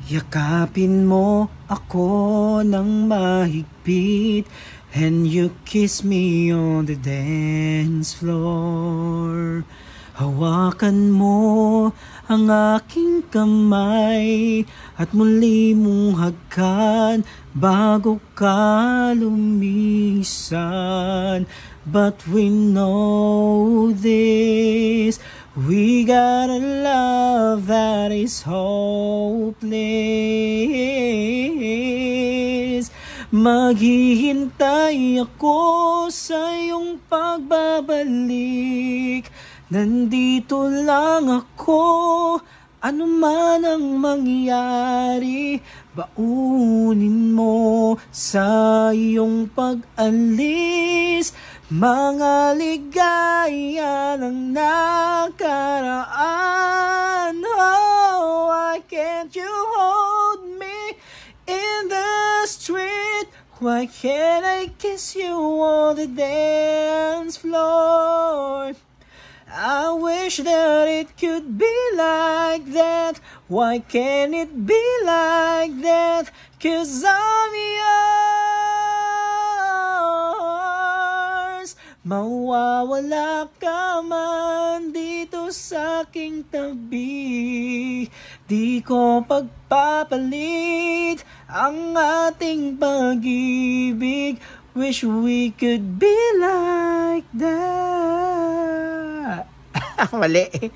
Yakapin mo ako ng mahigpit, and you kiss me on the dance floor. Hawakan mo ang aking kamay at muli mong hagkan bago ka lumisan. But we know this, we got a love that is hopeless. Maghihintay ako sa iyong pagbabalik. Nandito lang ako, ano man ang mangyari. Baunin mo sa iyong pag-alis mga ligaya ng nakaraan. Oh, why can't you hold me in the street? Why can't I kiss you on the dance floor? I wish that it could be like that. Why can't it be like that? 'Cause I'm yours. Mawawala ka man dito sa aking tabi, di ko pagpapalit ang ating pag-ibig. Wish we could be like that. Mali.